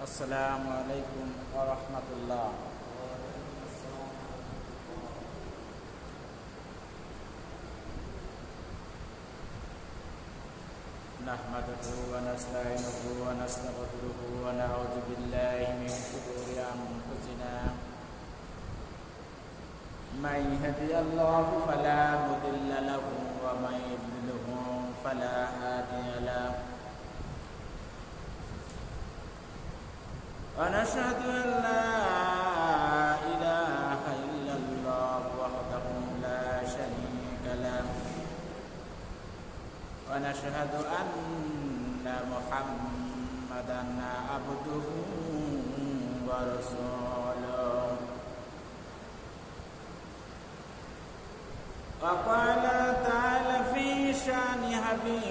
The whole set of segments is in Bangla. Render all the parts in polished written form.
আসসালামু আলাইকুম ওয়া রাহমাতুল্লাহ। নাহমাদুহু ওয়া নাস্তাঈনুহু ওয়া নাস্তাগফিরুহু ওয়া নাউযু বিল্লাহি মিন শুরুরি আনফুসিনা মান ইয়াহদিহিল্লাহু ফালা মুদিল্লা লাহু ওয়া মান ইদ্লিলহু ফালা হাদিয়া লাহু ونشهد أن لا إله إلا الله وحده لا شريك له ونشهد أن محمدا عبده ورسوله وقال تعالى في شأن حبيبه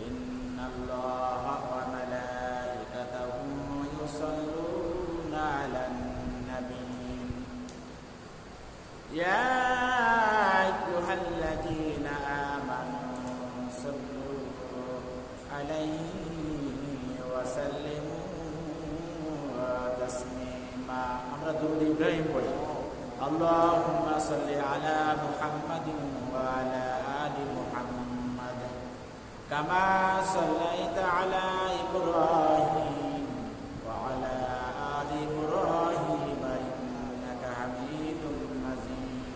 إن الله وملائكته يصلون على النبي يا أيها الذين آمنوا صلوا عليه وسلموا تسليما আমরা দুরূদ ইব্রাহিম পড়ি اللهم صل على محمد وعلى آل محمد كما صليت على إبراهيم وعلى آل إبراهيم إنك حميد مجيد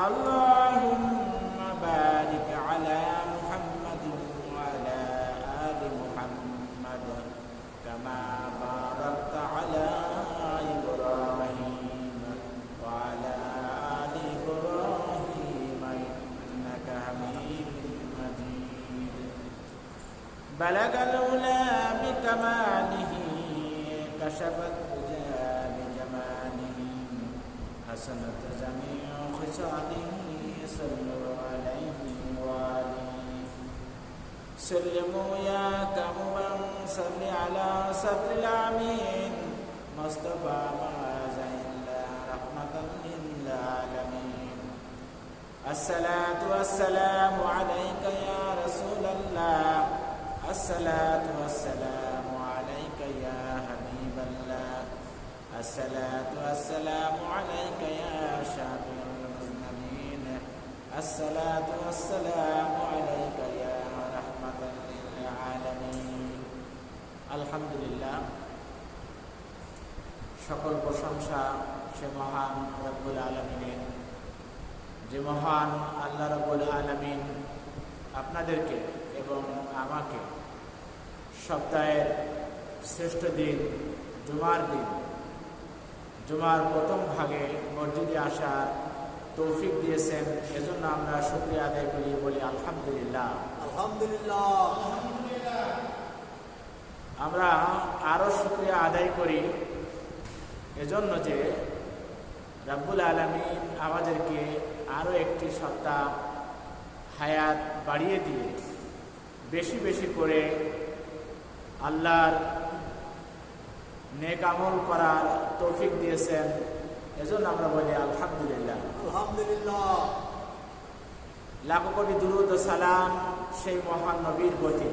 اللهم بارك على محمد وعلى آل محمد كما باركت على إبراهيم وعلى آل إبراهيم إنك حميد مجيد بلغ العلا بكماله كشف الدجى بجماله حسنت جميع خصاله صلوا عليه وآله سلموا يا كمبا صل على صدر الأمين مصطفى معاذ إلا رحمة للعالمين الصلاة والسلام عليك يا رسول الله الصلاة والسلام عليك يا حبيب الله الصلاة والسلام عليك يا شافع المذنبين الصلاة والسلام عليك يا رحمة للعالمين الحمد لله সকল প্রশংসা সে মহান রব্বুল আলামিনের, যে মহান আল্লাহ রব্বুল আলামিন আপনাদেরকে এবং আমাকে সপ্তাহের শ্রেষ্ঠ দিন জুমার দিন, জুমার প্রথম ভাগে মসজিদে আসার তৌফিক দিয়েছেন। এজন্য আমরা শুকরিয়া আদায় করি, বলি আলহামদুলিল্লাহ। আলহামদুলিল্লাহ। আমরা আরো শুকরিয়া আদায় করি এজন্য যে রব্বুল আলামিন আমাদেরকে আরো একটি সপ্তাহ হায়াত বাড়িয়ে দিয়ে বেশি বেশি করে আল্লাহর নেক আমল করার তৌফিক দিয়েছেন। এজন্য আমরা বলি আলহামদুলিল্লাহ। আলহামদুলিল্লাহ। লাখো কোটি দুরূদ ও সালাম সেই মহান নবীর প্রতি,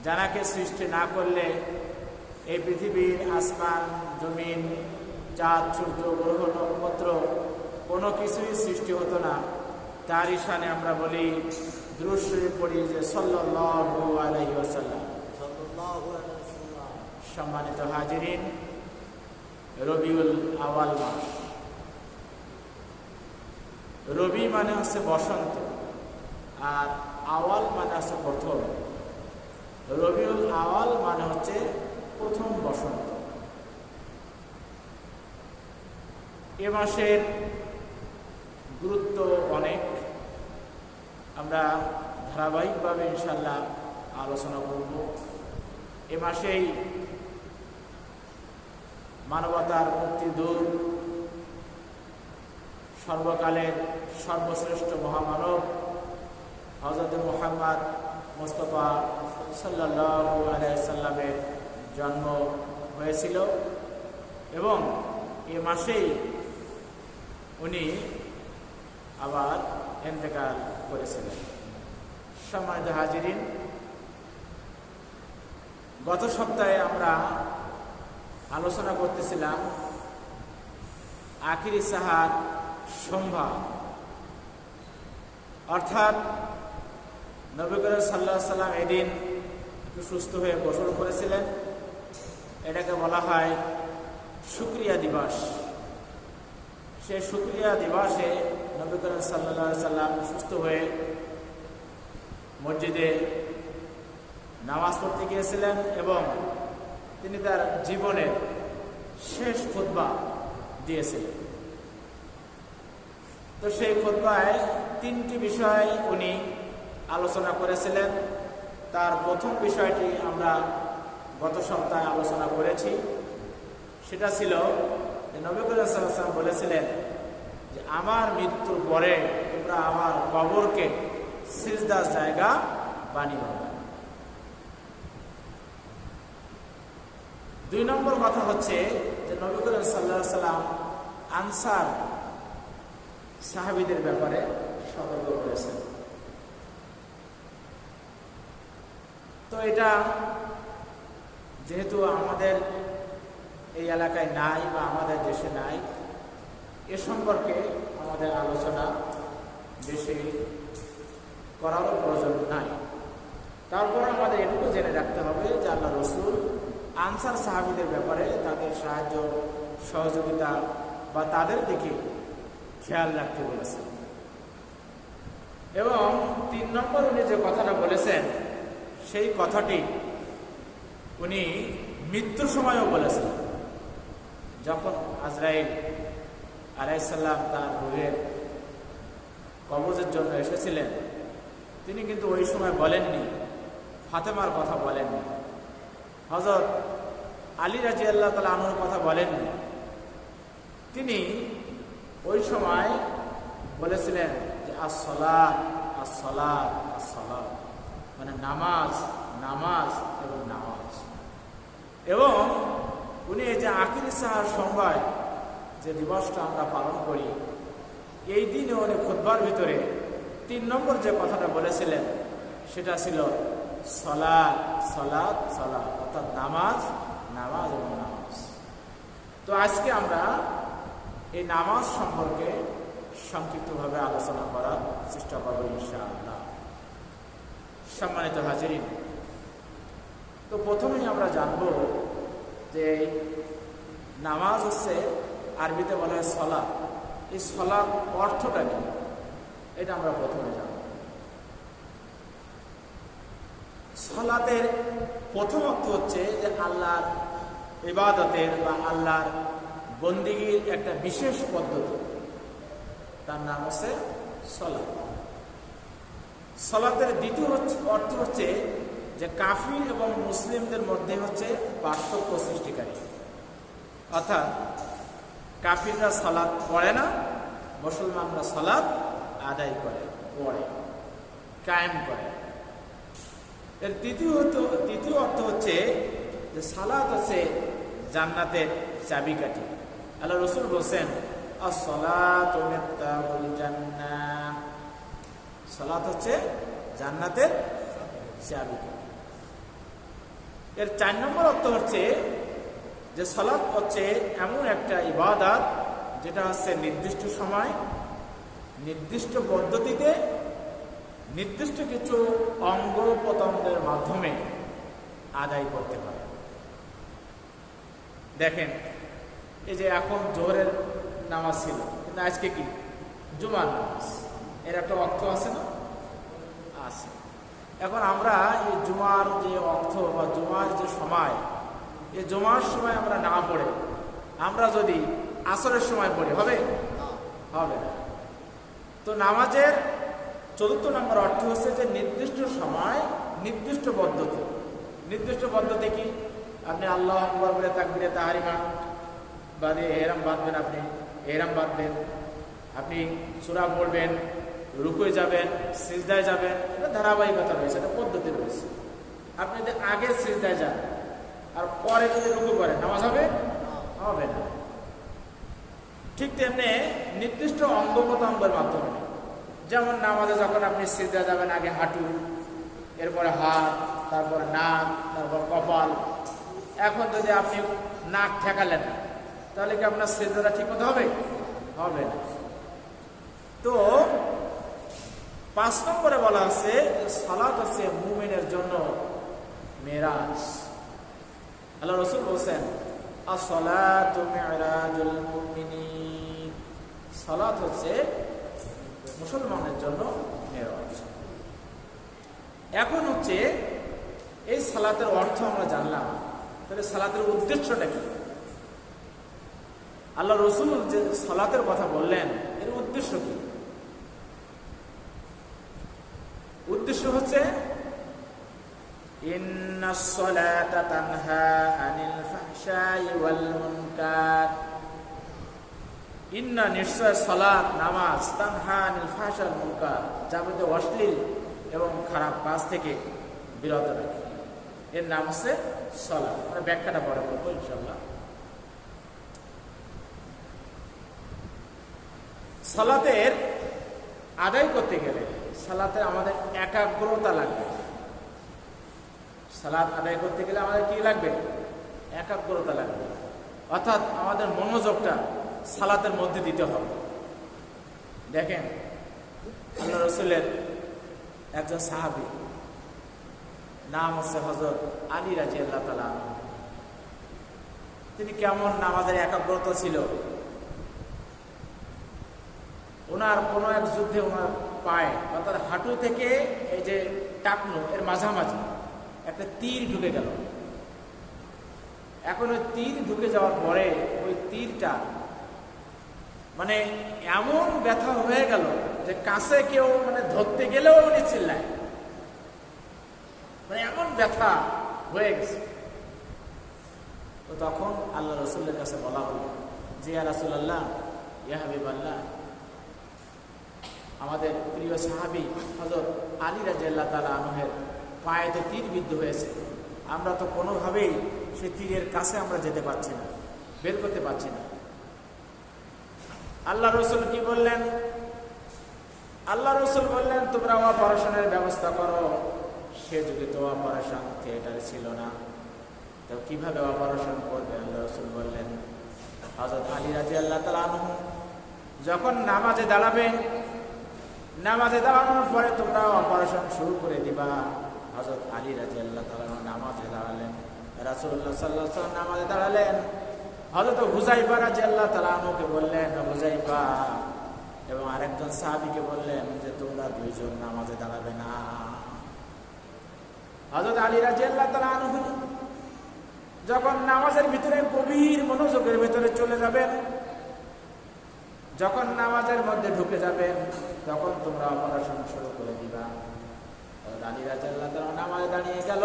যাকে সৃষ্টি না করলে এই পৃথিবীর আসমান জমিন চাঁদ সূর্য গ্রহ নক্ষত্র কোনো কিছুই সৃষ্টি হতো না। তারই শানে আমরা বলি দুরূদ শরীফ পড়ি যে সাল্লাল্লাহু আলাইহি ওয়াসাল্লাম। সম্মানিত হাজিরিন, রবিউল আওয়াল মাস। রবি মানে হচ্ছে বসন্ত, আর আওয়াল মানে হচ্ছে প্রথম। রবিউল আওয়াল মানে হচ্ছে প্রথম বসন্ত। এ মাসের গুরুত্ব অনেক, আমরা ধারাবাহিকভাবে ইনশাল্লাহ আলোচনা করব। এ মাসেই মানবতার মুক্তিদূত, সর্বকালের সর্বশ্রেষ্ঠ মহামানব হযরত মুহাম্মদ মুস্তাফা সাল্লাল্লাহু আলাইহি সাল্লামের জন্ম হয়েছিল এবং এ মাসেই উনি আবার ইন্তেকাল করেছিলেন। সম্মানিত হাজিরিন, গত সপ্তাহে আমরা আলোচনা করতেছিলাম আখিরি সাহার সম্ভার, অর্থাৎ নবী করিম সাল্লাল্লাহু আলাইহি সাল্লাম এদিন একটু সুস্থ হয়ে গোসল করেছিলেন। এটাকে বলা হয় শুকরিয়া দিবস। সেই শুকরিয়া দিবসে নবী করিম সাল্লাল্লাহু আলাইহি সাল্লাম সুস্থ হয়ে মসজিদে নামাজ পড়তে গিয়েছিলেন এবং তিনি তার জীবনের শেষ খুতবা দিয়েছিলেন। তো সেই খুতবায় 3টি বিষয় উনি আলোচনা করেছিলেন। তার প্রথম বিষয়টি আমরা গত সপ্তাহে আলোচনা করেছি। সেটা ছিল যে নবী করিম সাল্লাল্লাহু আলাইহি ওয়াসাল্লাম বলেছিলেন যে আমার মৃত্যুর পরে তোমরা আমার কবরকে সিজদার জায়গা বানিয়ে হবে। 2 নম্বর কথা হচ্ছে যে নবী করিম সাল্লাল্লাহু আলাইহি ওয়াসাল্লাম আনসার সাহাবীদের ব্যাপারে সতর্ক করেছেন। তো এটা যেহেতু আমাদের এই এলাকায় নাই বা আমাদের দেশে নাই, এ সম্পর্কে আমাদের আলোচনা বেশি করারও প্রয়োজন নাই। তারপর আমাদের এটুকু জেনে রাখতে হবে যে আল্লাহ রসুল আনসার সাহাবীদের ব্যাপারে তাদের সাহায্য সহযোগিতা বা তাদের দিকে খেয়াল রাখতে বলেছেন। এবং 3 নম্বর উনি যে কথাটা বলেছেন সেই কথাটি উনি মৃত্যুর সময়ও বলেছেন। যখন আজরাইল আলাইহিস সালাম তার রূহের কবজের জন্য এসেছিলেন, তিনি কিন্তু ওই সময় বলেননি, ফাতেমার কথা বলেননি, হযরত আলী রাদিয়াল্লাহু তাআলা আনহুর কথা বলেননি। তিনি ওই সময় বলেছিলেন যে আসসালাত আসসালাত আসসালাত, মানে নামাজ নামাজ এবং নামাজ। এবং উনি এই যে আখিরি সাহার সময় যে দিবসটা আমরা পালন করি, এই দিনে উনি খুতবার ভিতরে 3 নম্বর যে কথাটা বলেছিলেন সেটা ছিল সালাত সালাত সালাত, অর্থাৎ নামাজ নামাজ এবং নামাজ। তো আজকে আমরা এই নামাজ সম্পর্কে সংক্ষিপ্তভাবে আলোচনা করার চেষ্টা করব ইনশাআল্লাহ। সম্মানিত হাজিরিন, তো প্রথমেই আমরা জানব যে নামাজ হচ্ছে আরবিতে বলা হয় সলাত। এই সলাত অর্থটা কি, এটা আমরা প্রথমে জানব। সলাতের প্রথম অর্থ হচ্ছে যে আল্লাহর ইবাদতের বা আল্লাহর বন্দেগীর একটা বিশেষ পদ্ধতি, তার নাম হচ্ছে সলাত। সলাতের দ্বিতীয় অর্থ হচ্ছে যে কাফির এবং মুসলিমদের মধ্যে হচ্ছে পার্থক্য সৃষ্টিকারী, অর্থাৎ কাফিররা সালাত পড়ে না, মুসলমানরা সালাত আদায় করে, পড়ে, কায়েম করে। এর তৃতীয় অর্থ হচ্ছে যে সালাত হচ্ছে জান্নাতের চাবিকাঠি। আল্লাহ রসুল বলছেন আসসালাতু মিফতাহুল জান্নাহ, সালাত হচ্ছে জান্নাতের চাবিকাঠি। এর 4 নম্বর অর্থ হচ্ছে যে সালাত হচ্ছে এমন একটা ইবাদত যেটা হচ্ছে নির্দিষ্ট সময়, নির্দিষ্ট পদ্ধতিতে, নির্দিষ্ট কিছু অঙ্গ প্রত্যঙ্গের মাধ্যমে আদায় করতে পারে। দেখেন, এই যে এখন জোহরের নামাজ ছিল, কিন্তু আজকে কি জুমার নামাজ, এর একটা অর্থ আছে না? আছে। এখন আমরা এই জুমার যে অর্থ বা জুমার যে সময়, এই জুমার সময় আমরা না পড়ে আমরা যদি আসরের সময় পড়ি, হবে? হবে না। তো নামাজের 4র্থ নম্বর অর্থ হচ্ছে যে নির্দিষ্ট সময়, নির্দিষ্ট পদ্ধতি। নির্দিষ্ট পদ্ধতি কি? আপনি আল্লাহু আকবার বলে তাকবীরে তাহরিমা বাদে এহরাম বাঁধবেন, আপনি এহরাম বাঁধবেন, আপনি সূরা পড়বেন, রুকুয়ে যাবেন, সিজদায় যাবেন, এটা ধারাবাহিকতা রয়েছে, এটা পদ্ধতি রয়েছে। আপনি যদি আগে সিজদায় যান আর পরে যদি রুকু করেন, নামাজ হবে? হবে না। ঠিক তেমনি নির্দিষ্ট অঙ্গ প্রত্যঙ্গের মাধ্যমে, যেমন নামাজে যখন আপনি সিজদায় যাবেন আগে হাঁটু, এরপরে হাত, তারপর নাক, তারপর কপাল। এখন যদি আপনি নাক ঠেকালেন তাহলে কি আপনার সিজদাটা ঠিক মতো হবে? হবে না। তো 5 নম্বরে বলা আছে সালাত হচ্ছে মুমিনের জন্য মেরাজ। আল্লাহ রাসূল বলেন as-salatu mi'rajul mu'minin, সালাত হচ্ছে মুসলমানের জন্য মেরাজ। এখন হচ্ছে এই সালাতের অর্থ আমরা জানলাম, তাহলে সালাতের উদ্দেশ্যটা কি? আল্লাহ রাসূল যে সালাতের কথা বললেন এর উদ্দেশ্য কি? উদ্দেশ্য হচ্ছে ইন্নাস সালাতা তানহা আনিল ফাহশাই ওয়াল মুনকার, ইন্না নিশ্চয় সালাত নামাজ তানহা আনিল ফাহশা ওয়াল মুনকার, যাবতীয় অশ্লীল এবং খারাপ কাজ থেকে বিরত রাখে। এর নাম হচ্ছে সালাত। আমরা ব্যাখ্যাটা পরে বলবো ইনশাআল্লাহ। সালাতের আদায় করতে গেলে সালাতে আমাদের একাগ্রতা লাগবে। সালাত আদায় করতে গেলে আমাদের কি লাগবে? একাগ্রতা লাগবে, অর্থাৎ আমাদের মনোযোগটা সালাতের মধ্যে দিতে হবে। দেখেন আল্লাহ রাসূলের একজন সাহাবী, নাম হচ্ছে হযরত আলী রাদিয়াল্লাহু তাআলা। তিনি কেমন নামাজের একাগ্রতা ছিল। ওনার কোনো এক যুদ্ধে ওনার পায়ে অর্থাৎ হাঁটু থেকে এই যে টাকনো এর মাঝামাঝি একটা তীর ঢুকে গেল। এখন ওই তীর ঢুকে যাওয়ার পরে ওই তীরটা মানে এমন ব্যথা হয়ে গেল যে কাছে কেউ মানে ধরতে গেলেও উনি চিল্লায়, মানে এমন ব্যথা হয়ে গেছে। তো তখন আল্লাহ রাসূলের কাছে বলা হলো যে ইয়া রাসূলুল্লাহ, ইয়া হাবিবাল্লাহ, আমাদের প্রিয় সাহাবী হযরত আলী রাদিয়াল্লাহু তাআলা আনহুর পায়ে তো তীর বিদ্ধ হয়েছে, আমরা তো কোনোভাবেই সেই তীরের কাছে আমরা যেতে পারছি না, বের করতে পারছি না। আল্লাহ রাসূল কি বললেন? আল্লাহ রাসূল বললেন তোমরা অপারেশনের ব্যবস্থা করো। সে যুগে তো অপারেশন থিয়েটার ছিল না, তো কিভাবে অপারেশন করবে? আল্লাহ রাসূল বললেন হযরত আলী রাদিয়াল্লাহু তাআলা আনহু যখন নামাজে দাঁড়াবে, নামাজে দাঁড়ানোর পরে তোমরা অপারেশন শুরু করে দিবা। হযরত আলী রাদিয়াল্লাহু তাআলা নামাজে দাঁড়ালেন, রাসূলুল্লাহ সাল্লাল্লাহু আলাইহি ওয়াসাল্লাম নামাজে দাঁড়ালেন। হযরত হুযায়ফা রাদিয়াল্লাহু তাআলা আনহুকে বললেন, হুযায়ফা, এবং আরেকজন সাহাবীকে বললেন যে তোমরা দুইজন নামাজে দাঁড়াবে না। হযরত আলী রাদিয়াল্লাহু তাআলা আনহু যখন নামাজের ভিতরে গভীর মনোযোগের ভিতরে চলে যাবেন, যখন নামাজের মধ্যে ঢুকে যাবেন, তখন তোমরা অপারেশন শুরু করে দিবা। আলী রাদিয়াল্লাহু তাআলা নামাজে দাঁড়িয়ে গেল।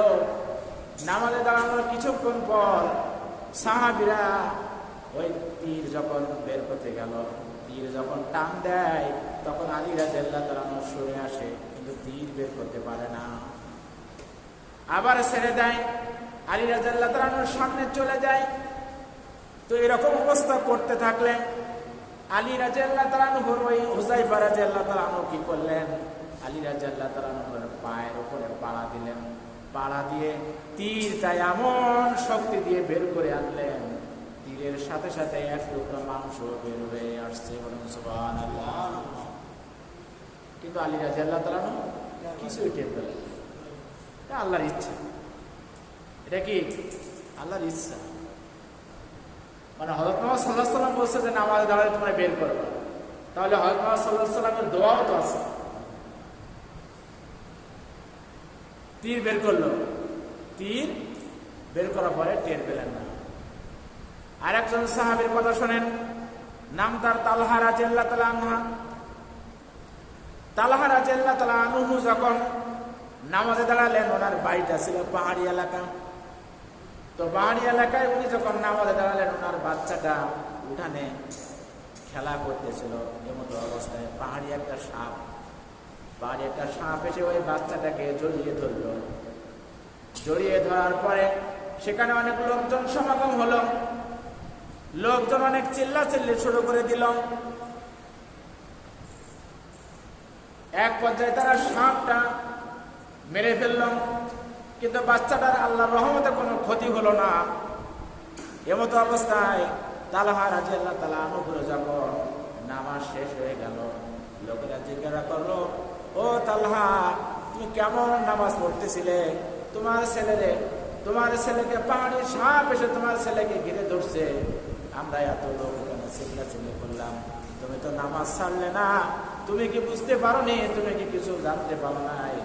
নামাজে দাঁড়ানোর কিছুক্ষণ পর সাহাবীরা ওই তীর যখন বের করতে গেল, তীর যখন টান দেয়, তখন আলী রাদিয়াল্লাহু তাআলা সরে আসে, কিন্তু তীর বের করতে পারে না। আবার ছেড়ে দেয়, আলী রাদিয়াল্লাহু তাআলার সামনে চলে যায়। তো এরকম অবস্থা করতে থাকলে আলী রাদিয়াল্লাহু তাআলা ওই হুযায়ফা রাদিয়াল্লাহু তাআলা কি করলেন? আলী রাদিয়াল্লাহু তাআলা পায়ের উপরে পাড়া দিলেন। পাড়া দিয়ে তীরটা এমন শক্তি দিয়ে বের করে আনলেন, তীরের সাথে সাথে এক টুকরা মাংস বের হয়ে আসছে। সুবহানাল্লাহ। কিন্তু আলী রাদিয়াল্লাহু তাআলা কিছুই টের পেলেন। এটা আল্লাহর ইচ্ছা। এটা কি আল্লাহর ইচ্ছা? মানে হযরত মুহাম্মদ সাল্লাল্লাহু আলাইহি ওয়াসাল্লাম বলছে যে নামাজে দাঁড়ালে তোমরা বের করবে, তাহলে হযরত মুহাম্মদ সাল্লাল্লাহু আলাইহি ওয়াসাল্লামের দোয়াও তো আছে। তীর বের করলো, তীর বের করার পরে টের পেলেন না। আরেকজন সাহাবীর কথা শোনেন, নাম তার তালহা রাদিয়াল্লাহু তাআলা আনহু। তালহা রাদিয়াল্লাহু তাআলা আনহু যখন নামাজে দাঁড়ালেন, ওনার বাড়িটা ছিল পাহাড়ি এলাকা। তো পাহাড়ি এলাকায় উনি যখন নামাজে দাঁড়ালেন, ওনার বাচ্চাটা উঠানে খেলা করতেছিল। এমতো অবস্থায় পাহাড়ি একটা সাপ এসে ওই বাচ্চাটাকে জড়িয়ে ধরলো। জড়িয়ে ধরার পরে সেখানে অনেক লোকজন সমাগম হলো। লোকজন অনেক চিল্লাচিল্লি শুরু করে দিল। এক পর্যায়ে তারা সাপটা মেরে ফেলল, কিন্তু বাচ্চাটার আল্লাহর রহমতে কোনো ক্ষতি হলো না। এমতো অবস্থায় তালহা রাদিয়াল্লাহু তাআলা আনহু যখন নামাজ শেষ হয়ে গেল, লোকেরা জিজ্ঞাসা করলো, ও তালহা, তুমি কেমন নামাজ পড়তেছিলে? তোমার ছেলেকে পাহাড়ি সাপ এসে তোমার ছেলেকে ঘিরে ধরছে, আমরা এত লোক এখানে চিল্লাচিল্লি করলাম, তুমি তো নামাজ ছাড়লে না, তুমি কি বুঝতে পারো নি? তুমি কি কিছু জানতে পারো নাই?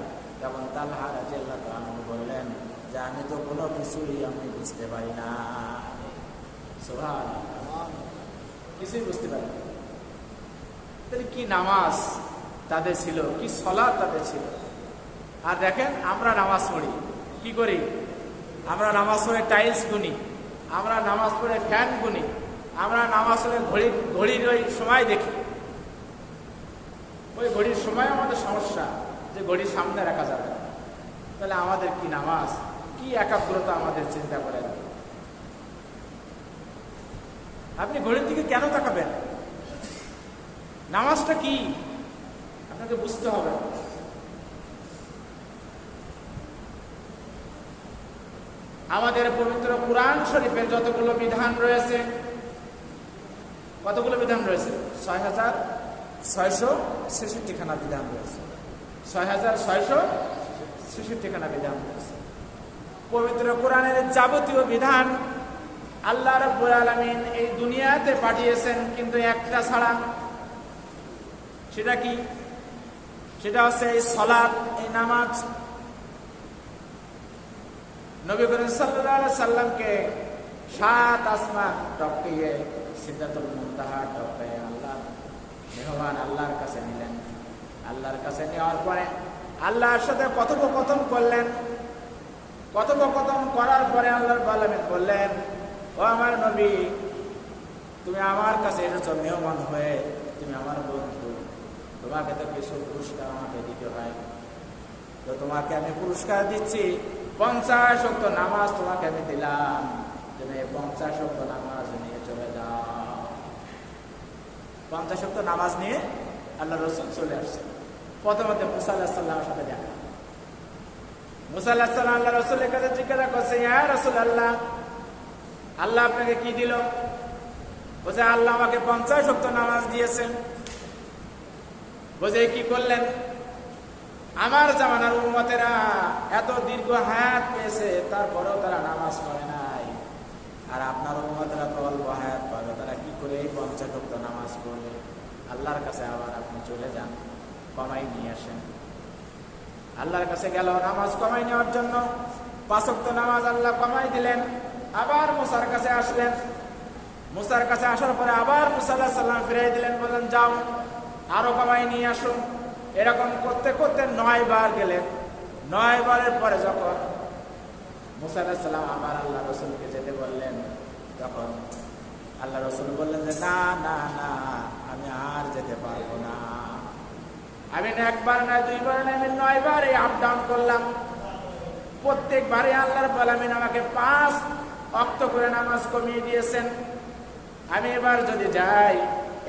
তখন তালহা রাদিয়াল্লাহু তাআলা আনহু বললেন যে আমি তো কোনো কিছুই বুঝতে পারি না। সুবহানাল্লাহ, কিছুই বুঝতে পারি না। তাহলে কি নামাজ তাদের ছিল, কি সালাত তাদের ছিল। আর দেখেন আমরা নামাজ পড়ি কি করি? আমরা নামাজ পড়ে টাইলস গুনি, আমরা নামাজ পড়ে ফ্যান গুনি, আমরা নামাজ পড়ে ঘড়ির ওই সময় দেখি। ওই ঘড়ির সময় আমাদের সমস্যা, যে ঘড়ির সামনে রাখা যাবে না। তাহলে আমাদের কি নামাজ, কি একাগ্রতা আমাদের, চিন্তা করেন। আপনি ঘড়ির দিকে কেন তাকাবেন? নামাজটা কি আপনাকে বুঝতে হবে। আমাদের পবিত্র কুরআন শরীফের যতগুলো বিধান রয়েছে, কতগুলো বিধান রয়েছে? 6666 খানা বিধান রয়েছে। 6666 খানা বিধান রয়েছে। পবিত্র কুরআনের যাবতীয় বিধান আল্লাহ রাব্বুল আলামিন এই দুনিয়াতে পাঠিয়েছেন, কিন্তু একটা ছাড়া। সেটা কি? সেটা হচ্ছে এই সালাত, এই নামাজ। নবী করিম সাল্লাল্লাহু আলাইহি সাল্লামকে 7 আসমান টপকিয়ে সিদরাতুল মুনতাহা টপকিয়ে আল্লাহ মেহমান আল্লাহর কাছে নিলেন। আল্লাহর কাছে নেওয়ার পরে আল্লাহর সাথে কথোপকথন করলেন। কথোপকথন করার পরে আল্লাহ রাব্বুল আলামিন বললেন, ও আমার নবী, তুমি আমার কাছে এসেছো মেহমান হয়ে, তুমি আমার বন্ধু, তোমাকে তো কিছু পুরস্কার আমাকে দিতে হয়। তো তোমাকে আমি পুরস্কার দিচ্ছি, 50 ওয়াক্ত নামাজ তোমাকে আমি দিলাম, তুমি 50 ওয়াক্ত নামাজ নিয়ে চলে যাও। 50 ওয়াক্ত নামাজ নিয়ে আল্লাহ রাসূল চলে আসছেন। প্রথমত মুসা আলাইহিস সালামের সাথে দেখা। মুসা আলাইহিস সালাম আল্লাহ রাসূলের কাছে জিজ্ঞাসা করছে, ইয়া রাসূলুল্লাহ, আল্লাহ আপনাকে কি দিল? বলছে, আল্লাহ আমাকে 50 ওয়াক্ত নামাজ দিয়েছেন। বলছে, কি করলেন? আমার জামানার উম্মতেরা এত দীর্ঘ হায়াত পেয়েছে, তারপরেও তারা নামাজ পড়ে নাই। আর আপনার উম্মতেরা তো অল্প হায়াত পাবে, তারা কি করে এই 50 ওয়াক্ত নামাজ পড়বে? আল্লাহর কাছে আবার আপনি চলে যান, কমাই নিয়ে আসেন। আল্লাহর কাছে গেল নামাজ কমাই নেওয়ার জন্য। 5 ওয়াক্ত নামাজ আল্লাহ কমাই দিলেন। আবার মুসার কাছে আসলেন। মুসার কাছে আসার পরে আবার মুসা আলাইহিস সালাম ফিরিয়ে দিলেন, বললেন যাও আরো কমাই নিয়ে আসুন। এরকম করতে করতে 9 বার গেলেন। 9 বারের পরে যখন মুসা আলাইহিস সালাম আবার আল্লাহ রাসূলকে যেতে বললেন, তখন আল্লাহ রাসূল বললেন যে না না না, আমি আর যেতে পারবো না। আমি একবার না, 2 বার না, আমি 9 বার এই আপ ডাউন করলাম। প্রত্যেকবারে আল্লাহ রাব্বুল আলামিন আমাকে 5 ওয়াক্ত করে নামাজ কমিয়ে দিয়েছেন। আমি এবার যদি যাই,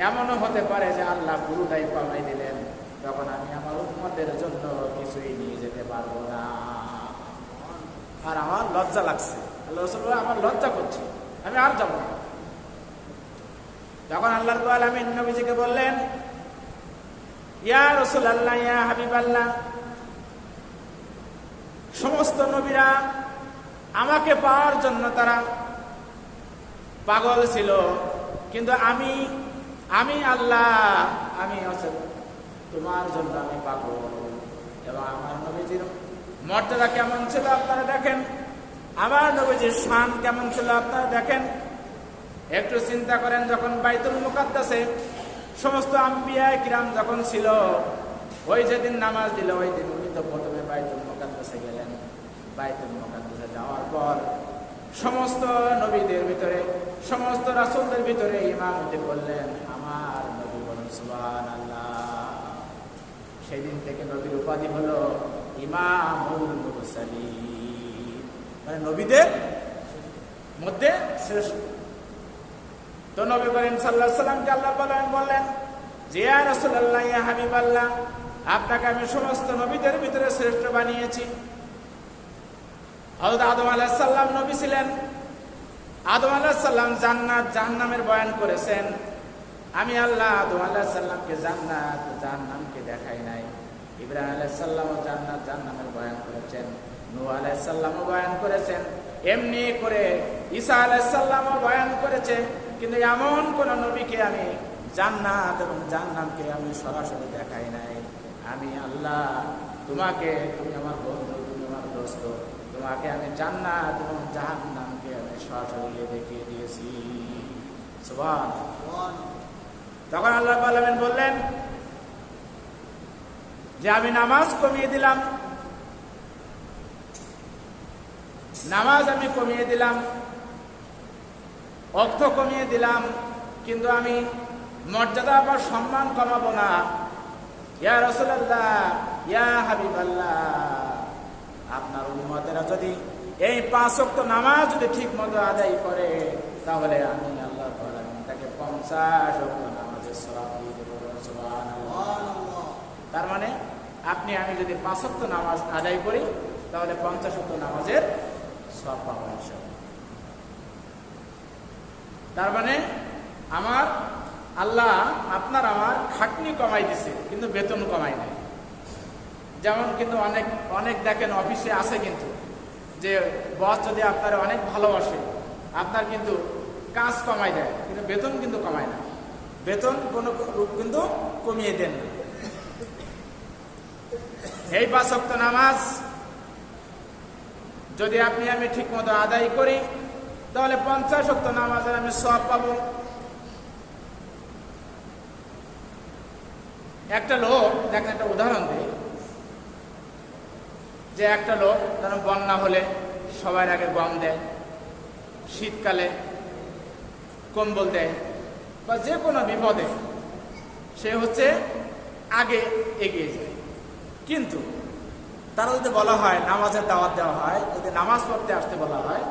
এমনও হতে পারে যে আল্লাহ পুরোটাই কমাই দিলেন, তখন আমি আমার উম্মতের জন্য কিছুই নিয়ে যেতে পারবো না। আর আমার লজ্জা লাগছে। আল্লাহ রাসূল বলে, আমার লজ্জা করছে, আমি আর যাব না। তখন আল্লাহ রাব্বুল আলামিন নবীজিকে বললেন, ইয়া রাসূলুল্লাহ, ইয়া হাবিবাল্লাহ, সমস্ত নবীরা আমাকে পাওয়ার জন্য তারা পাগল ছিল, কিন্তু আমি আল্লাহ, আমি তোমার জন্য আমি পাগল। এবং আমার নবীজির মর্যাদা কেমন ছিল আপনারা দেখেন, আমার নবীজির শান কেমন ছিল আপনারা দেখেন। একটু চিন্তা করেন, যখন বাইতুল মুকাদ্দাসে সমস্ত আম্বিয়া কিরাম যখন ছিল, ওই যেদিন নামাজ দিল, ওই দিন উনি তো প্রথমে বাইতুল মুকাদ্দাসে গেলেন। বাইতুল মুকাদ্দাসে যাওয়ার পর সমস্ত নবীদের ভিতরে, সমস্ত রাসূলদের ভিতরে ইমামতি করলেন আমার নবী। বলুন সুবহানাল্লাহ। সেদিন থেকে নবীর উপাধি হলো ইমামুল মুরসালিন, মানে নবীদের মধ্যে শ্রেষ্ঠ। তো নবী করিম সাল্লাল্লাহু আলাইহি ওয়াসাল্লামকে আল্লাহ বললেন যে ইয়া রাসূলুল্লাহ, ইয়া হাবিবাল্লাহ, আপনাকে আমি সমস্ত নবীদের ভিতরে শ্রেষ্ঠ বানিয়েছি। হযরত আদম আলাইহিস সালাম নবী ছিলেন। আদম আলাইহিস সালাম জান্নাত জাহান্নামের বয়ান করেছেন। আমি আল্লাহ আদম আলাইহিস সালামকে জান্নাত জাহান্নামকে দেখাই নাই। ইব্রাহিম আলাইহিস সালামও জান্নাত জাহান্নামের বয়ান করেছেন, নূহ আলাইহিস সালামও বয়ান করেছেন, এমনি করে ঈসা আলাইহিস সালামও বয়ান করেছে। কিন্তু এমন কোন নবীকে আমি জান্নাত এবং জাহান্নামকে আমি সরাসরি দেখাই নাই। আমি আল্লাহ তোমাকে, তুমি আমার বন্ধু, তুমি আমার দোস্ত, তোমাকে আমি জান্নাত এবং জাহান্নামকে আমি সরাসরি দেখিয়ে দিয়েছি। সুবহানাল্লাহ। তখন আল্লাহ রাব্বুল আলামিন বললেন যে আমি নামাজ কমিয়ে দিলাম, নামাজ আমি কমিয়ে দিলাম, অর্থ কমিয়ে দিলাম, কিন্তু আমি মর্যাদা বা সম্মান কমাবো না। ইয়া রাসূলুল্লাহ, ইয়া হাবিবাল্লাহ, আপনার উম্মতেরা যদি এই 5 ওয়াক্ত নামাজ যদি ঠিক মতো আদায় করে, তাহলে আমি আল্লাহ তাআলা তাকে 50 ওয়াক্ত নামাজের সওয়াব দিয়ে দেব। সুবহানাল্লাহ। তার মানে আপনি আমি যদি 5 ওয়াক্ত নামাজ আদায় করি, তাহলে 50 ওয়াক্ত নামাজের সওয়াব পাবো ইনশাআল্লাহ। তার মানে আমার আল্লাহ আপনার আমার খাটনি কমাই দিছে, কিন্তু বেতন কমাই নাই। যেমন কিন্তু অনেক অনেক দেখেন অফিসে আছে কিন্তু যে বস যদি আপনার অনেক ভালোবাসে, আপনার কিন্তু কাজ কমাই দেয়, কিন্তু বেতন কিন্তু কমায় না। বেতন কোনো রূপ কিন্তু কমিয়ে দেন না। এই 5 ওয়াক্ত নামাজ যদি আপনি আমি ঠিক মতো আদায় করি, তাহলে 50 ওয়াক্ত নামাজের আমি সওয়াব পাবো। একটা লোক দেখেন, একটা উদাহরণ দিই, যে একটা লোক ধরুন বন্যা হলে সবার আগে গম দেয়, শীতকালে কম্বল দেয়, বা যে কোনো বিপদে সে হচ্ছে আগে এগিয়ে যায়। কিন্তু তারা যদি বলা হয়, নামাজের দাওয়াত দেওয়া হয়, যদি নামাজ পড়তে আসতে বলা হয়,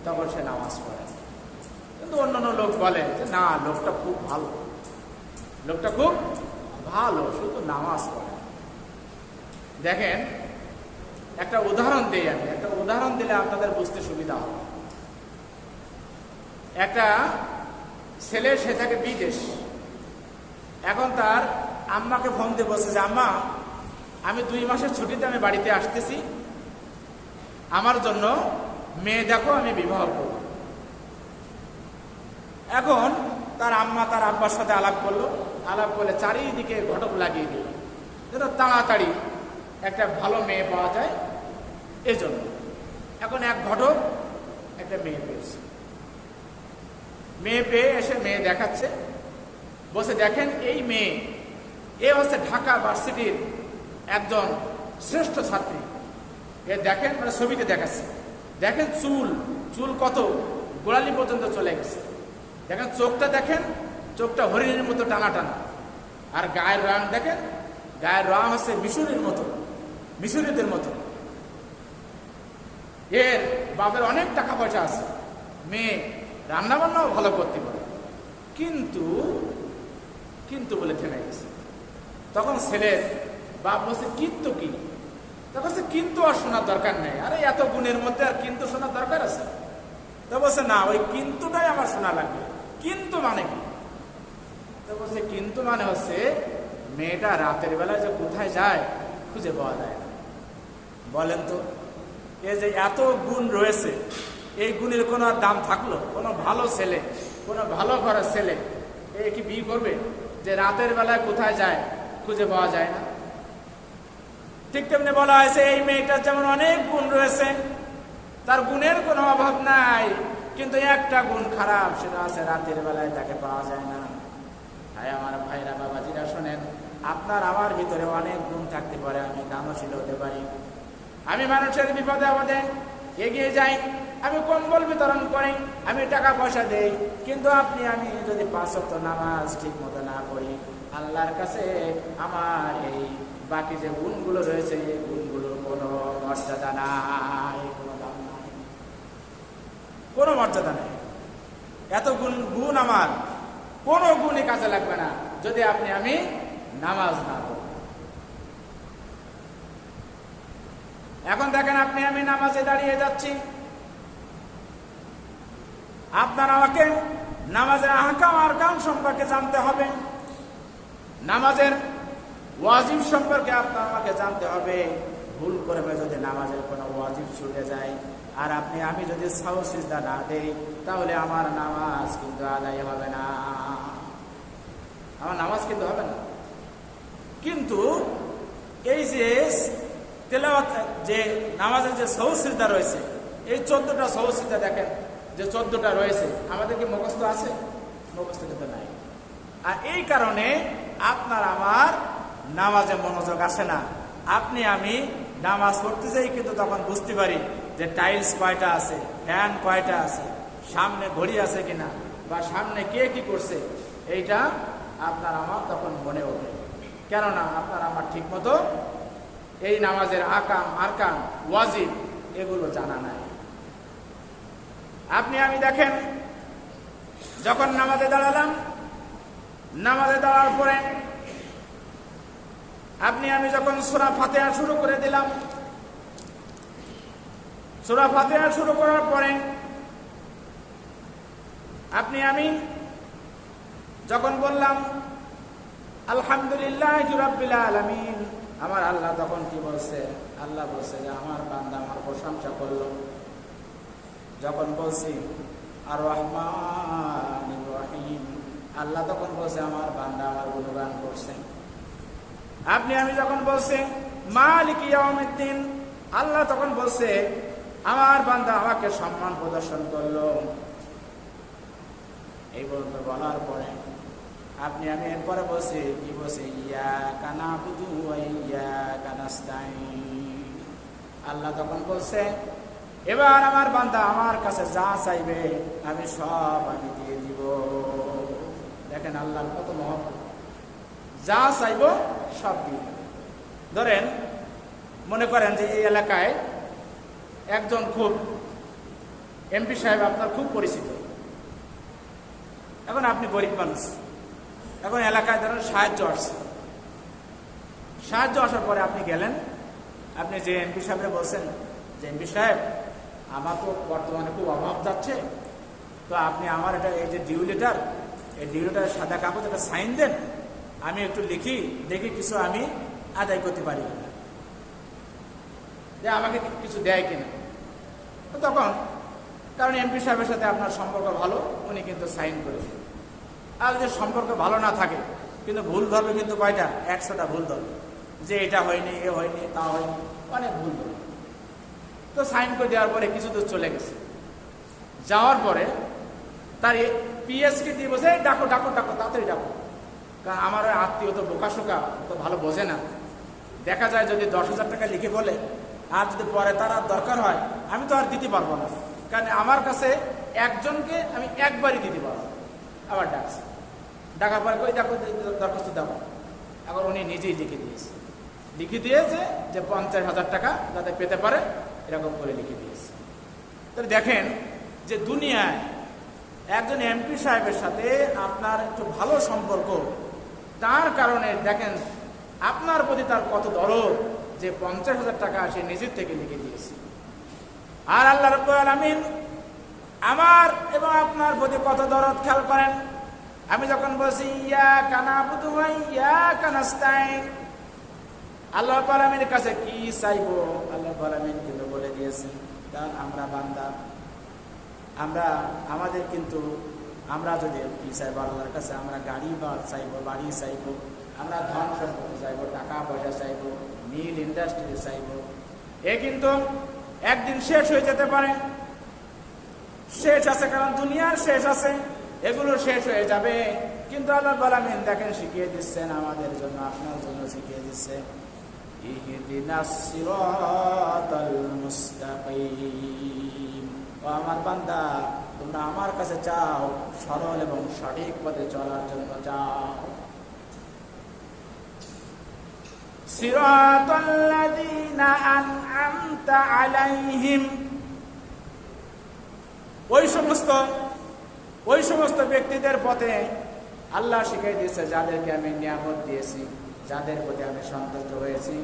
তখন সে নামাজ পড়ে। কিন্তু অন্যান্য লোক বলে যে না, লোকটা খুব ভালো, লোকটা খুব ভালো, শুধু নামাজ পড়ে। দেখেন একটা উদাহরণ দিই আমি, একটা উদাহরণ দিলে আপনাদের বুঝতে সুবিধা হবে। একটা ছেলে, সে থাকে বিদেশ। এখন তার আম্মাকে ফোন দিয়ে বলছে যে আম্মা, আমি 2 মাসের ছুটিতে আমি বাড়িতে আসতেছি, আমার জন্য মেয়ে দেখো, আমি বিবাহ করব। এখন তার আম্মা তার আব্বার সাথে আলাপ করলো, আলাপ করলে চারিদিকে ঘটক লাগিয়ে দিল যেন তাড়াতাড়ি একটা ভালো মেয়ে পাওয়া যায় এজন্য। এখন এক ঘটক একটা মেয়ে পেয়েছে, মেয়ে পেয়ে এসে মেয়ে দেখাচ্ছে, বসে দেখেন এই মেয়ে, এ হচ্ছে ঢাকা ভার্সিটির একজন শ্রেষ্ঠ ছাত্রী। এ দেখেন, মানে ছবিতে দেখাচ্ছে, দেখেন চুল চুল কত গোড়ালি পর্যন্ত চলে গেছে। দেখেন চোখটা, দেখেন চোখটা হরিণের মতো টানা টানা। আর গায়ের রং দেখেন, গায়ের রং হচ্ছে মিশরীর মতো, মিশরীদের মতো। এর বাপের অনেক টাকা পয়সা আছে, মেয়ে রান্না বান্নাও ভালো করতে পারে, কিন্তু কিন্তু বলে থেমে গেছে। তখন ছেলের বাপ বলছে কিন্তু কি? তখন বলছে কিন্তু আর শোনার দরকার নেই, আরে এত গুণের মধ্যে আর কিন্তু শোনার দরকার আছে? তো বলছে না, ওই কিন্তুটাই আমার শোনা লাগবে। কিন্তু মানে কি? তো বলছে কিন্তু মানে হচ্ছে মেয়েটা রাতের বেলায় যে কোথায় যায় খুঁজে পাওয়া যায় না। বলেন তো, এই যে এত গুণ রয়েছে, এই গুণের কোনো দাম থাকলো? কোনো ভালো ছেলে, কোনো ভালো ঘরের ছেলে এ কি বিয়ে করবে যে রাতের বেলায় কোথায় যায় খুঁজে পাওয়া যায় না? ঠিক তেমনি বলা হয়েছে এই মেয়েটার যেমন অনেক গুণ রয়েছে, তার গুণের কোনো অভাব নাই, কিন্তু একটা গুণ খারাপ, সেটা আছে রাতের বেলায় তাকে পাওয়া যায় না। তাই আমার ভাইরা, বাবাজিরা শোনেন, আপনার আমার ভিতরে অনেক গুণ থাকতে পারে, আমি দানশীল হতে পারি, আমি মানুষের বিপদে আপদে এগিয়ে যাই, আমি কম্বল বিতরণ করি, আমি টাকা পয়সা দেই, কিন্তু আপনি আমি যদি 5 ওয়াক্ত নামাজ ঠিক মতো না পড়ি, আল্লাহর কাছে আমার এই বাকি যে গুণগুলো রয়েছে, এই গুণগুলোর কোনো মর্যাদা নাই, কোনো দাম নাই, কোনো মর্যাদা নেই। এত গুণ আমার কোনো গুণই কাজে লাগবে না যদি আপনি আমি নামাজ না পড়ি। এখন দেখেন, আপনি আমি নামাজে দাঁড়িয়ে যাচ্ছি, আপনার আমাকে নামাজের আহকাম আরকান সম্পর্কে জানতে হবে, নামাজের ওয়াজিব সম্পর্কে আপনার আমাকে জানতে হবে। ভুল করে যদি নামাজের কোনো ওয়াজিব ছুটে যায় আর আপনি আমি যদি সাহু সিজদা না দেই, তাহলে আমার নামাজ কিন্তু আদায় হবে না, আমার নামাজ কিন্তু হবে না। কিন্তু এই যে তেলাওয়াত, যে নামাজের যে সাহু সিজদা রয়েছে, এই 14টা সাহু সিজদা দেখেন যে 14টা রয়েছে, আমাদের কি মুখস্থ আছে? মুখস্থ কিন্তু নাই। আর এই কারণে আপনার আমার নামাজে মনোযোগ আসে না। আপনি আমি নামাজ পড়তে যাই, কিন্তু তখন বুঝতে পারি যে টাইলস কয়টা আছে, ফ্যান কয়টা আছে, সামনে ঘড়ি আছে কিনা, বা সামনে কে কি করছে, এইটা আপনার আমার তখন মনে ওঠে। কেননা আপনার আমার ঠিক মতো এই নামাজের আকাম আরকান ওয়াজিব এগুলো জানা নাই। আপনি আমি দেখেন, যখন নামাজে দাঁড়ালাম, নামাজে দাঁড়ার পরে আপনি আমি যখন সূরা ফাতিহা শুরু করে দিলাম, সূরা ফাতিহা শুরু করার পরে আপনি আমি যখন বললাম আলহামদুলিল্লাহি রাব্বিল আলামিন, আমার আল্লাহ তখন কি বলছে? আল্লাহ বলছে যে আমার বান্দা আমার প্রশংসা করলো। যখন বলছি আর রহমানির রহিম, আল্লাহ তখন বলছে আমার বান্দা আমার গুণগান করছে। আপনি আমি যখন বলছে মালিক ইয়াউমিদ্দিন, আল্লাহ তখন বলছে আমার বান্দা আমাকে সম্মান প্রদর্শন করলো। এই বলার পরে আপনি আমি এরপরে বলছি কি বলছে, ইয়াকা নাবুদু ওয়া ইয়াকা নাস্তাইন। আল্লাহ তখন বলছে এবার আমার বান্দা আমার কাছে যা চাইবে আমি সব আমি দিয়ে দিব। দেখেন আল্লাহর কত মহব্বত, যা চাইবো সব দিয়ে। ধরেন মনে করেন যে এই এলাকায় একজন খুব এমপি সাহেব আপনার খুব পরিচিত, এখন আপনি গরিব মানুষ, এখন এলাকায় ধরেন সাহায্য আসছে, সাহায্য আসার পরে আপনি গেলেন, আপনি যে এমপি সাহেবরে বলছেন যে এমপি সাহেব আমার তো বর্তমানে খুব অভাব যাচ্ছে, তো আপনি আমার এটা এই যে ডিউ লেটার, এই ডিউ লেটারের সাদা কাগজ একটা সাইন দেন, আমি একটু লিখি, দেখি কিছু আমি আদায় করতে পারি কিনা, যে আমাকে কিছু দেয় কিনা। তো তখন কারণ এমপি সাহেবের সাথে আপনার সম্পর্ক ভালো, উনি কিন্তু সাইন করেছেন। আর যে সম্পর্ক ভালো না থাকে কিন্তু ভুল ধরবে, কিন্তু কয়টা 100টা ভুল ধরবে, যে এটা হয়নি, এ হয়নি, তা হয়নি, অনেক ভুল ধরবে। তো সাইন করে দেওয়ার পরে কিছু দূর চলে গেছে, যাওয়ার পরে তার পিএসকে দিয়ে বসে ডাকো ডাকো ডাকো, তাড়াতাড়ি ডাকো, কারণ আমার আত্মীয় তো বোকাশোকা, তো ভালো বোঝে না। দেখা যায় যদি 10,000 টাকা লিখে বলে, আর যদি পরে তার আর দরকার হয়, আমি তো আর দিতে পারবো না, কারণ আমার কাছে একজনকে আমি একবারই দিতে পারবো। আবার ডাকছে, ডাকার পরে কই দেখো দরখাস্ত দেবো, এখন উনি নিজেই লিখে দিয়েছে যে 50,000 টাকা যাতে পেতে পারে, এরকম করে লিখে দিয়েছে। তবে দেখেন যে দুনিয়ায় একজন এমপি সাহেবের সাথে আপনার একটু ভালো সম্পর্ক, তার কারণে দেখেন আপনার প্রতি তার কত দরদ, যে 50,000 টাকা সে নিজের থেকে লিখে দিয়েছে। আর আল্লাহ রাব্বুল আলামিন আমার এবং আপনার প্রতি কত দরদ খেয়াল করেন। আমি যখন বলছি ইয়াকা নাবুদু ওয়া ইয়াকা নাস্তাইন, আল্লাহ রাব্বুল আলামিনের কাছে কি চাইবো আল্লাহ রাব্বুল আলামিন কিন্তু বলে দিয়েছেন। কারণ আমরা বান্দা, আমাদের কিন্তু আমরা যদি কি চাইবো আল্লাহর কাছে, আমরা গাড়ি চাইবো, বাড়ি চাইবো, আমরা ধন সম্পত্তি চাইবো, টাকা পয়সা চাইবো, মিল ইন্ডাস্ট্রি চাইবো, এ কিন্তু একদিন শেষ হয়ে যেতে পারে। শেষ আছে, কারণ দুনিয়ার শেষ আছে, এগুলো শেষ হয়ে যাবে। কিন্তু আল্লাহ রাব্বুল আলামিন দেখেন শিখিয়ে দিচ্ছেন আমাদের জন্য, আপনার জন্য শিখিয়ে দিচ্ছে ইহদিনাস সিরাতাল মুস্তাকিম। ও আমার বান্দা, তোমরা আমার কাছে চাও সরল এবং সঠিক পথে চলার জন্য চাও। সিরাতাল্লাযীনা আন'আমতা আলাইহিম, ওই সমস্ত ব্যক্তিদের পথে আল্লাহ শিখিয়ে দিয়েছে যাদেরকে আমি নিয়ামত দিয়েছি, যাদের প্রতি আমি সন্তুষ্ট হয়েছি।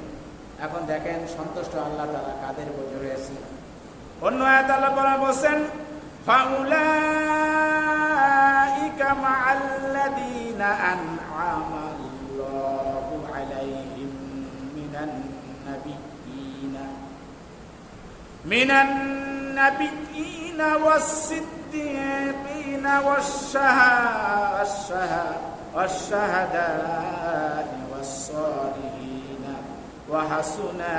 এখন দেখেন সন্তুষ্ট আল্লাহ তাআলা কাদের উপর রয়েছে। অন্য আয়াত আল্লাহ তাআলা বলেন ফাউলাইকা মাআল্লাযীনা আন'আমা আল্লাহু আলাইহিম মিনান নাবিয়্যিনা ওয়াস-সিদ্দীকিনা ওয়াশ-শাহাদাতি ওয়াস-সালিহিনা ওয়া হাসুনা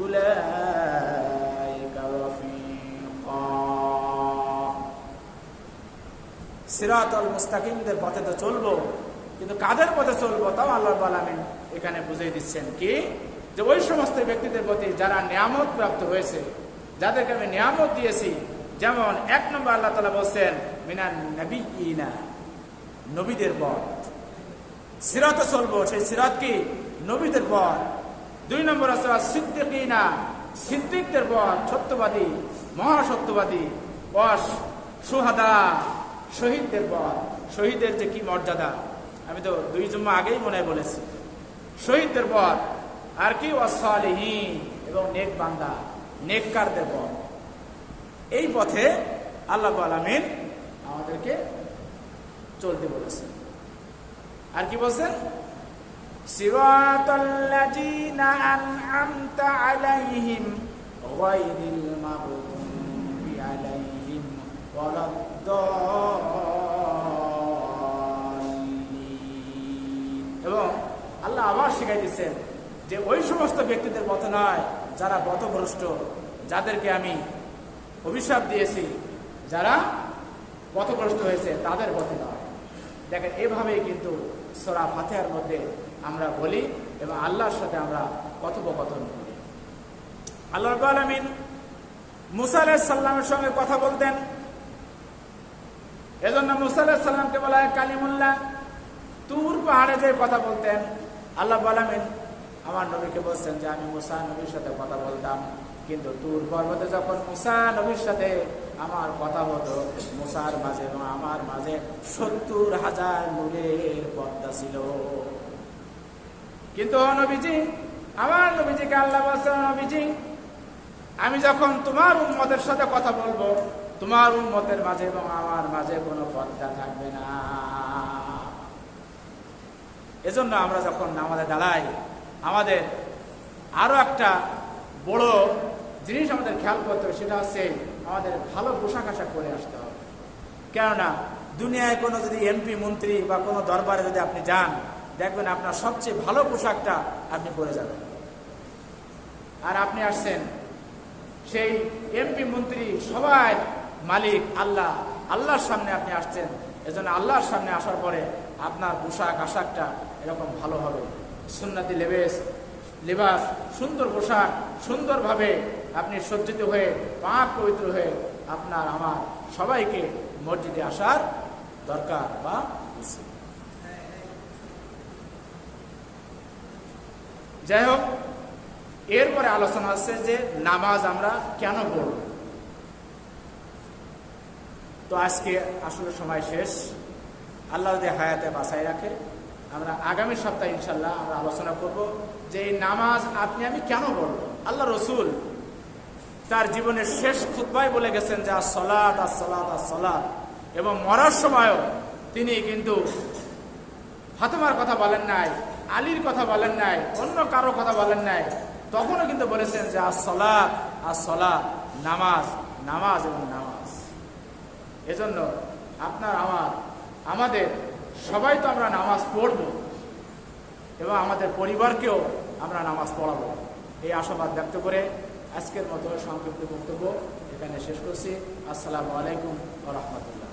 উলাইকা রাফীকা। সিরাতাল মুস্তাকিমদের পথে তো চলবো, কিন্তু কাদের পথে চলবো তাও আল্লাহ রাব্বুল আলামিন এখানে বুঝিয়ে দিচ্ছেন কি, যে ওই সমস্ত ব্যক্তিদের প্রতি যারা নিয়ামত প্রাপ্ত হয়েছে, যাদেরকে আমি নিয়ামত দিয়েছি। যেমন 1 নম্বর আল্লাহ তাআলা বলছেন মিনান নাবিয়্যিনা, নবীদের পথ সিরাতে চলবো, সেই সিরাত কি নবীদের পথ। 2 নম্বর আছে সিদ্দীকিনা, সিদ্দিকদের পথ, সত্যবাদী মহাসত্যবাদী। শুহাদা, শহীদদের পথ, শহীদের যে কি মর্যাদা, আমি তো 2 জুম্মা আগেই মনে বলেছি। শহীদদের পথ আর কি ওয়াস-সালিহিন, এবং নেক বান্দা নেককারদের পথ। এই পথে আল্লাহ রাব্বুল আলামিন আমাদেরকে চলতে বলেছেন। আর কি বলছেন, সিরাতাল্লাযীনা আন'আমতা আলাইহিম গায়রিল মাগদুবি আলাইহিম ওয়ালাদ-দাল্লিন। এবং আল্লাহ আবার শিখাই দিচ্ছেন যে ওই সমস্ত ব্যক্তিদের মতো নয় যারা পথভ্রষ্ট, যাদেরকে আমি অভিশাপ দিয়েছি, যারা পথভ্রষ্ট হয়েছে তাদের পথে নয়। দেখেন এভাবেই কিন্তু সূরা ফাতিহার মধ্যে আমরা বলি এবং আল্লাহর সাথে আমরা কথোপকথন করি। আল্লাহ রাব্বুল আলামিন মুসা আলাইহিস সালামের সঙ্গে কথা বলতেন, এজন্য মুসা আলাইহিস সালামকে বলা হয় কালিমুল্লাহ। তুর পাহাড়ে যে কথা বলতেন, আল্লাহ রাব্বুল আলামিন আমার নবীকে বলছেন যে আমি মুসা নবীর সাথে কথা বলতাম, কিন্তু তুর পর্বতে যখন মুসা নবীর সাথে আমার কথা হতো, মুসার মাঝে এবং আমার মাঝে 70,000 নূরের পর্দা ছিল। কিন্তু নবীজি, আমার নবীজিকে আল্লাহ বলছেন, নবীজি আমি যখন তোমার উম্মতের সাথে কথা বলবো, তোমার উম্মতের মাঝে এবং আমার মাঝে কোনো পর্দা থাকবে না। এজন্য আমরা যখন নামাজে দাঁড়াই, আমাদের আরো একটা বড় জিনিস আমাদের খেয়াল করতে হবে, সেটা হচ্ছে আমাদের ভালো পোশাক আশাক করে আসতে হবে। কেননা দুনিয়ায় কোনো যদি এমপি মন্ত্রী বা কোনো দরবারে যদি আপনি যান, দেখবেন আপনার সবচেয়ে ভালো পোশাকটা আপনি পরে যাবেন। আর আপনি আসছেন, সেই এমপি মন্ত্রী সবাই মালিক আল্লাহ, আল্লাহর সামনে আপনি আসছেন। এজন্য আল্লাহর সামনে আসার পরে আপনার পোশাক আশাকটা এরকম ভালো হবে, সুন্নতি লেবাস, সুন্দর পোশাক, সুন্দরভাবে আপনি সজ্জিত হয়ে পাক পবিত্র হয়ে আপনার আমার সবাইকে মসজিদে আসার দরকার বা উচিত। যাই হোক, এরপরে আলোচনা আছে যে নামাজ আমরা কেন পড়ব। তো আজকে আসলে সময় শেষ, আল্লাহ যদি হায়াতে বাঁচাই রাখে, আমরা আগামী সপ্তাহে ইনশাল্লাহ আমরা আলোচনা করব যে এই নামাজ আপনি আমি কেন পড়ব। আল্লাহ রসুল তার জীবনের শেষ খুতবায় বলে গেছেন যে আসসালাত আসসালাত আসসালাত, এবং মরার সময়ও তিনি কিন্তু ফাতেমার কথা বলেন নাই, আলীর কথা বলেন নাই, অন্য কারো কথা বলেন নাই, তখনও কিন্তু বলেছেন যে আসসালাত আসসালাত, নামাজ নামাজ এবং নামাজ। এজন্য আপনার আমাদের সবাই তো আমরা নামাজ পড়ব এবং আমাদের পরিবারকেও আমরা নামাজ পড়াবো, এই আশাবাদ ব্যক্ত করে আজকের মতো সংক্ষিপ্ত বক্তব্য এখানে শেষ করছি। আসসালামু আলাইকুম ওয়া রাহমাতুল্লাহ।